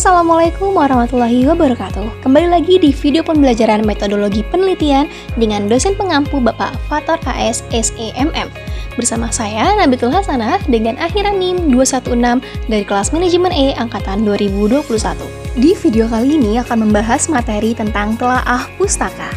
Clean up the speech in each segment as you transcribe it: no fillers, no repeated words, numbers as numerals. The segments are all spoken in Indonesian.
Assalamualaikum warahmatullahi wabarakatuh. Kembali lagi di video pembelajaran metodologi penelitian dengan dosen pengampu Bapak Fathor AS SEMM. Bersama saya Nabitul Hasanah dengan akhiran NIM 216 dari kelas Manajemen E angkatan 2021. Di video kali ini akan membahas materi tentang telaah pustaka.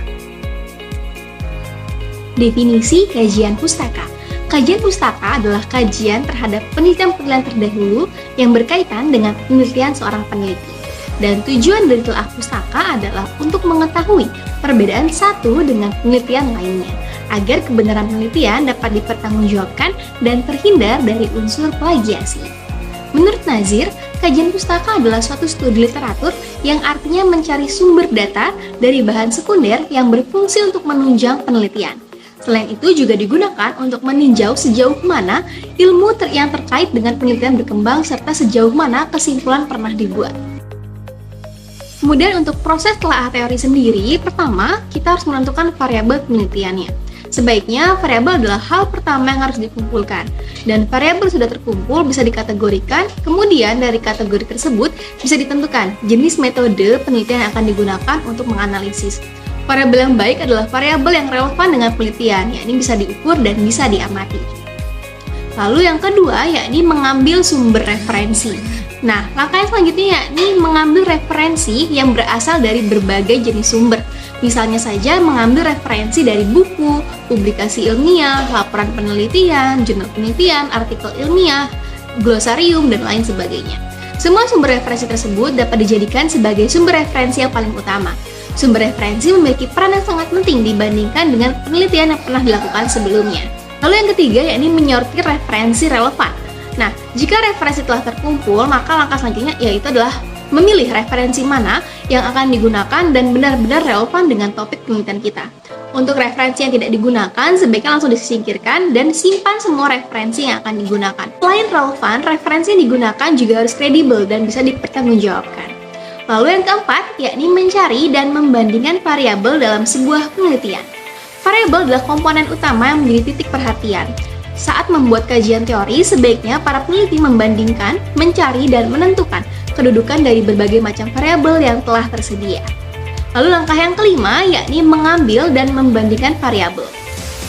Definisi kajian pustaka. Kajian pustaka adalah kajian terhadap penelitian-penelitian terdahulu yang berkaitan dengan penelitian seorang peneliti. Dan tujuan dari telaah pustaka adalah untuk mengetahui perbedaan satu dengan penelitian lainnya, agar kebenaran penelitian dapat dipertanggungjawabkan dan terhindar dari unsur plagiasi. Menurut Nazir, kajian pustaka adalah suatu studi literatur yang artinya mencari sumber data dari bahan sekunder yang berfungsi untuk menunjang penelitian. Selain itu juga digunakan untuk meninjau sejauh mana ilmu yang terkait dengan penelitian berkembang serta sejauh mana kesimpulan pernah dibuat. Kemudian untuk proses telaah teori sendiri, pertama kita harus menentukan variabel penelitiannya. Sebaiknya variabel adalah hal pertama yang harus dikumpulkan, dan variabel sudah terkumpul bisa dikategorikan, kemudian dari kategori tersebut bisa ditentukan jenis metode penelitian yang akan digunakan untuk menganalisis. Variabel yang baik adalah variabel yang relevan dengan penelitian, yakni bisa diukur dan bisa diamati. Lalu yang kedua, yakni mengambil sumber referensi. Nah, langkah yang selanjutnya yakni mengambil referensi yang berasal dari berbagai jenis sumber. Misalnya saja mengambil referensi dari buku, publikasi ilmiah, laporan penelitian, jurnal penelitian, artikel ilmiah, glosarium, dan lain sebagainya. Semua sumber referensi tersebut dapat dijadikan sebagai sumber referensi yang paling utama. Sumber referensi memiliki peran yang sangat penting dibandingkan dengan penelitian yang pernah dilakukan sebelumnya. Lalu yang ketiga yakni menyortir referensi relevan. Nah, jika referensi telah terkumpul, maka langkah selanjutnya yaitu adalah memilih referensi mana yang akan digunakan dan benar-benar relevan dengan topik penelitian kita. Untuk referensi yang tidak digunakan, sebaiknya langsung disingkirkan dan simpan semua referensi yang akan digunakan. Selain relevan, referensi yang digunakan juga harus kredibel dan bisa dipertanggungjawabkan. Lalu yang keempat, yakni mencari dan membandingkan variabel dalam sebuah penelitian. Variabel adalah komponen utama yang menjadi titik perhatian. Saat membuat kajian teori, sebaiknya para peneliti membandingkan, mencari, dan menentukan kedudukan dari berbagai macam variabel yang telah tersedia. Lalu langkah yang kelima, yakni mengambil dan membandingkan variabel.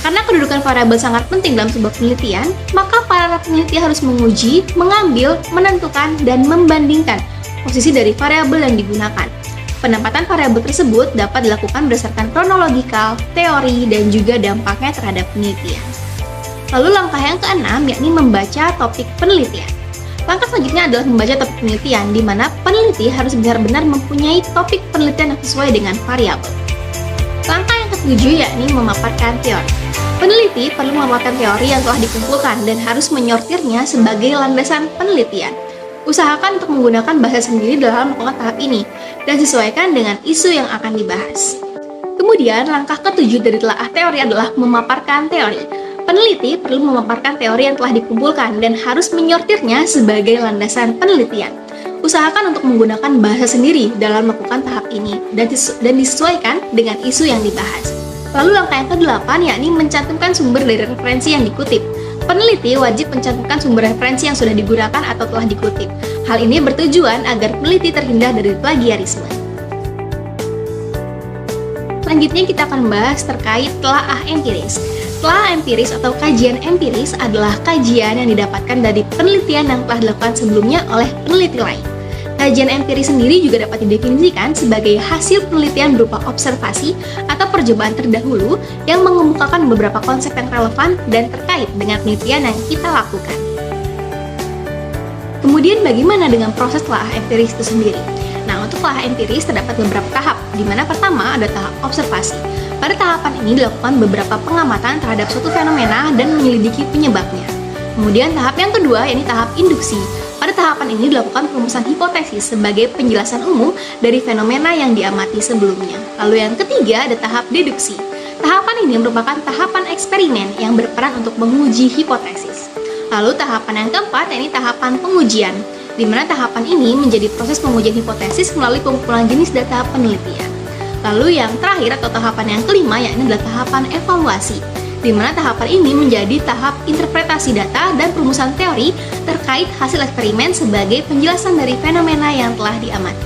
Karena kedudukan variabel sangat penting dalam sebuah penelitian, maka para peneliti harus menguji, mengambil, menentukan, dan membandingkan posisi dari variabel yang digunakan. Penempatan variabel tersebut dapat dilakukan berdasarkan kronologikal, teori, dan juga dampaknya terhadap penelitian. Lalu langkah yang keenam yakni membaca topik penelitian. Langkah selanjutnya adalah membaca topik penelitian, di mana peneliti harus benar-benar mempunyai topik penelitian yang sesuai dengan variabel. Langkah yang ketujuh yakni memaparkan teori. Peneliti perlu memaparkan teori yang telah dikumpulkan dan harus menyortirnya sebagai landasan penelitian. Usahakan untuk menggunakan bahasa sendiri dalam melakukan tahap ini, dan sesuaikan dengan isu yang akan dibahas. Kemudian, langkah ketujuh dari telaah teori adalah memaparkan teori. Peneliti perlu memaparkan teori yang telah dikumpulkan dan harus menyortirnya sebagai landasan penelitian. Usahakan untuk menggunakan bahasa sendiri dalam melakukan tahap ini, dan disesuaikan dengan isu yang dibahas. Lalu langkah yang kedelapan yakni mencantumkan sumber dari referensi yang dikutip. Peneliti wajib mencantumkan sumber referensi yang sudah digunakan atau telah dikutip. Hal ini bertujuan agar peneliti terhindar dari plagiarisme. Selanjutnya kita akan membahas terkait telaah empiris. Telaah empiris atau kajian empiris adalah kajian yang didapatkan dari penelitian yang telah dilakukan sebelumnya oleh peneliti lain. Kajian empiris sendiri juga dapat didefinisikan sebagai hasil penelitian berupa observasi atau percobaan terdahulu yang mengemukakan beberapa konsep yang relevan dan terkait dengan penelitian yang kita lakukan. Kemudian bagaimana dengan proses telaah empiris itu sendiri? Nah, untuk telaah empiris terdapat beberapa tahap, di mana pertama ada tahap observasi. Pada tahapan ini dilakukan beberapa pengamatan terhadap suatu fenomena dan menyelidiki penyebabnya. Kemudian tahap yang kedua yakni tahap induksi. Pada tahapan ini dilakukan perumusan hipotesis sebagai penjelasan umum dari fenomena yang diamati sebelumnya. Lalu yang ketiga ada tahap deduksi. Tahapan ini merupakan tahapan eksperimen yang berperan untuk menguji hipotesis. Lalu tahapan yang keempat yakni tahapan pengujian, di mana tahapan ini menjadi proses pengujian hipotesis melalui pengumpulan jenis data penelitian. Lalu yang terakhir atau tahapan yang kelima yakni adalah tahapan evaluasi. Di di mana tahapan ini menjadi tahap interpretasi data dan perumusan teori terkait hasil eksperimen sebagai penjelasan dari fenomena yang telah diamati.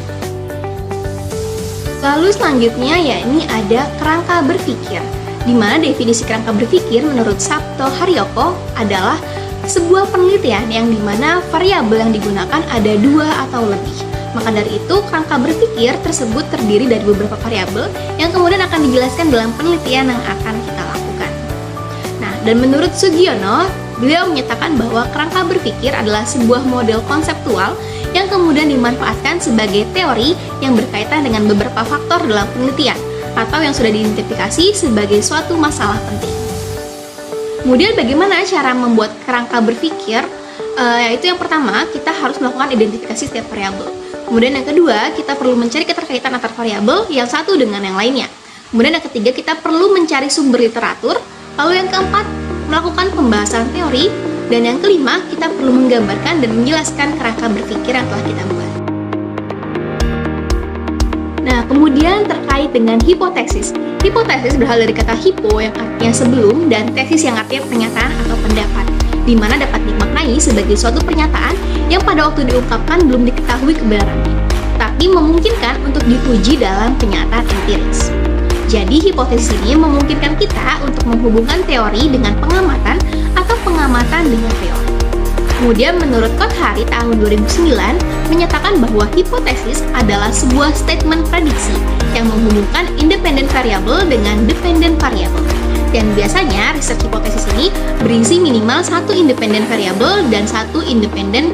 Lalu selanjutnya yakni ada kerangka berpikir, di mana definisi kerangka berpikir menurut Sabto Haryoko adalah sebuah penelitian yang dimana variabel yang digunakan ada 2 atau lebih. Maka dari itu, kerangka berpikir tersebut terdiri dari beberapa variabel yang kemudian akan dijelaskan dalam penelitian yang akan kita lakukan. Nah, dan menurut Sugiono, beliau menyatakan bahwa kerangka berpikir adalah sebuah model konseptual yang kemudian dimanfaatkan sebagai teori yang berkaitan dengan beberapa faktor dalam penelitian atau yang sudah diidentifikasi sebagai suatu masalah penting. Kemudian bagaimana cara membuat kerangka berpikir? Yaitu yang pertama, kita harus melakukan identifikasi setiap variabel. Kemudian yang kedua, kita perlu mencari keterkaitan antar variabel yang satu dengan yang lainnya. Kemudian yang ketiga, kita perlu mencari sumber literatur. Lalu yang keempat, melakukan pembahasan teori. Dan yang kelima, kita perlu menggambarkan dan menjelaskan kerangka berpikir yang telah kita buat. Nah, kemudian terkait dengan hipotesis. Hipotesis berasal dari kata hypo yang artinya sebelum dan tesis yang artinya pernyataan atau pendapat, di mana dapat dimaknai sebagai suatu pernyataan yang pada waktu diungkapkan belum diketahui kebenarannya, tapi memungkinkan untuk diuji dalam kenyataan empiris. Jadi, hipotesis ini memungkinkan kita untuk menghubungkan teori dengan pengamatan atau pengamatan dengan teori. Kemudian menurut Kothari tahun 2009 menyatakan bahwa hipotesis adalah sebuah statement prediksi yang menghubungkan independen variabel dengan dependen variabel. Dan biasanya riset hipotesis ini berisi minimal satu independen variabel dan satu independen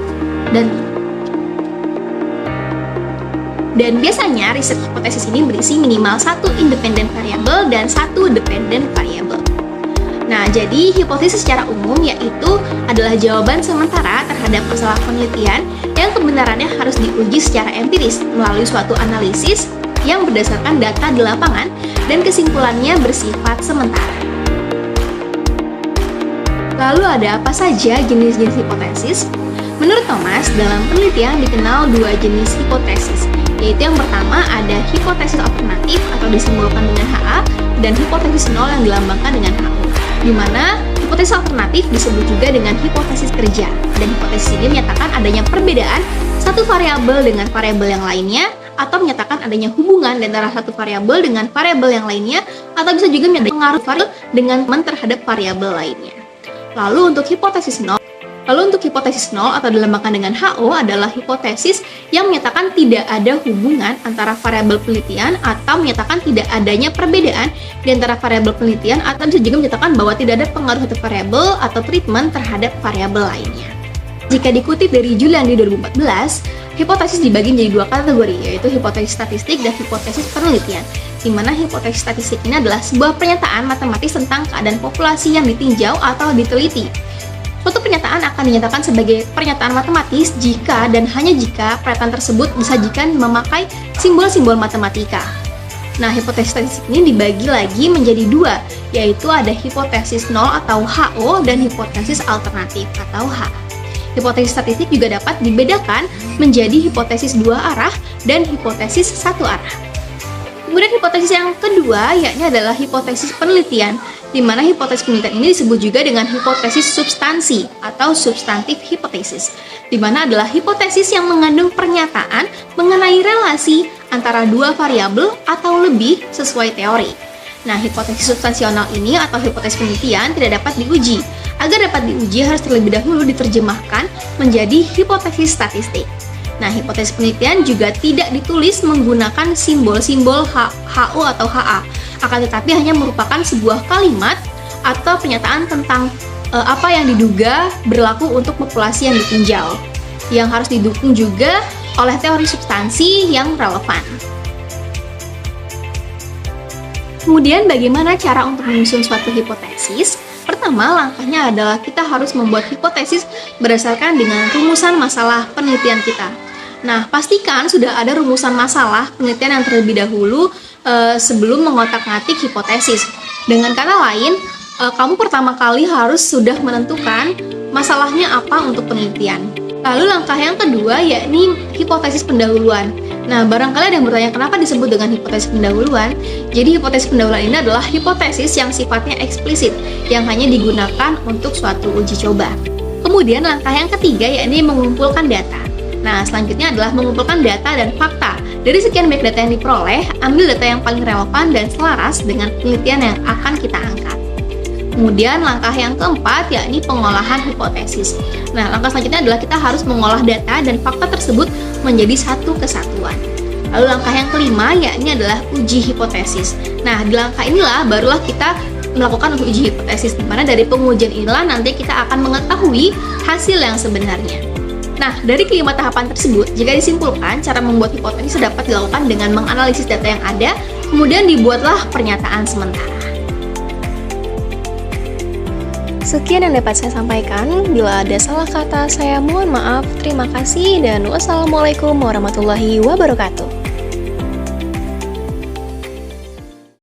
dan biasanya riset hipotesis ini berisi minimal satu independen variabel dan satu dependen variabel. Nah, jadi hipotesis secara umum yaitu adalah jawaban sementara terhadap masalah penelitian yang kebenarannya harus diuji secara empiris melalui suatu analisis yang berdasarkan data di lapangan dan kesimpulannya bersifat sementara. Lalu ada apa saja jenis-jenis hipotesis? Menurut Thomas, dalam penelitian dikenal 2 jenis hipotesis, yaitu yang pertama ada hipotesis alternatif atau disimbolkan dengan HA dan hipotesis nol yang dilambangkan dengan HO, di mana hipotesis alternatif disebut juga dengan hipotesis kerja, dan hipotesis ini menyatakan adanya perbedaan satu variabel dengan variabel yang lainnya, atau menyatakan adanya hubungan antara satu variabel dengan variabel yang lainnya, atau bisa juga menyatakan pengaruh variabel dengan teman terhadap variabel lainnya. Lalu untuk hipotesis nol atau dilambangkan dengan HO adalah hipotesis yang menyatakan tidak ada hubungan antara variabel penelitian atau menyatakan tidak adanya perbedaan di antara variabel penelitian, atau bisa juga menyatakan bahwa tidak ada pengaruh satu variabel atau treatment terhadap variabel lainnya. Jika dikutip dari Giuliani 2014, hipotesis dibagi menjadi 2 kategori, yaitu hipotesis statistik dan hipotesis penelitian, di mana hipotesis statistik ini adalah sebuah pernyataan matematis tentang keadaan populasi yang ditinjau atau diteliti. Suatu pernyataan akan dinyatakan sebagai pernyataan matematis jika dan hanya jika pernyataan tersebut disajikan memakai simbol-simbol matematika. Nah, hipotesis statistik ini dibagi lagi menjadi 2, yaitu ada hipotesis nol atau HO dan hipotesis alternatif atau H. Hipotesis statistik juga dapat dibedakan menjadi hipotesis 2 arah dan hipotesis 1 arah. Kemudian hipotesis yang kedua yakni adalah hipotesis penelitian, di mana hipotesis penelitian ini disebut juga dengan hipotesis substansi atau substantif hipotesis, di mana adalah hipotesis yang mengandung pernyataan mengenai relasi antara 2 variabel atau lebih sesuai teori. Nah, hipotesis substansional ini atau hipotesis penelitian tidak dapat diuji. Agar dapat diuji harus terlebih dahulu diterjemahkan menjadi hipotesis statistik. Nah, hipotesis penelitian juga tidak ditulis menggunakan simbol-simbol HO atau HA, akan tetapi hanya merupakan sebuah kalimat atau pernyataan tentang apa yang diduga berlaku untuk populasi yang ditinjau, yang harus didukung juga oleh teori substansi yang relevan. Kemudian bagaimana cara untuk menyusun suatu hipotesis? Pertama, langkahnya adalah kita harus membuat hipotesis berdasarkan dengan rumusan masalah penelitian kita. Nah, pastikan sudah ada rumusan masalah penelitian yang terlebih dahulu sebelum mengotak-ngatik hipotesis. Dengan kata lain, kamu pertama kali harus sudah menentukan masalahnya apa untuk penelitian. Lalu langkah yang kedua yakni hipotesis pendahuluan, Nah, barangkali ada yang bertanya kenapa disebut dengan hipotesis pendahuluan. Jadi hipotesis pendahuluan ini adalah hipotesis yang sifatnya eksplisit, yang hanya digunakan untuk suatu uji coba. Kemudian langkah yang ketiga yakni mengumpulkan data. Nah, selanjutnya adalah mengumpulkan data dan fakta. Dari sekian banyak data yang diperoleh, ambil data yang paling relevan dan selaras dengan penelitian yang akan kita angkat. Kemudian langkah yang keempat yakni pengolahan hipotesis. Nah, langkah selanjutnya adalah kita harus mengolah data dan fakta tersebut menjadi satu kesatuan. Lalu langkah yang kelima yakni adalah uji hipotesis. Nah, di langkah inilah barulah kita melakukan uji hipotesis, di mana dari pengujian inilah nanti kita akan mengetahui hasil yang sebenarnya. Nah, dari kelima tahapan tersebut, jika disimpulkan, cara membuat hipotesis dapat dilakukan dengan menganalisis data yang ada, kemudian dibuatlah pernyataan sementara. Sekian yang dapat saya sampaikan. Bila ada salah kata, saya mohon maaf. Terima kasih dan wassalamualaikum warahmatullahi wabarakatuh.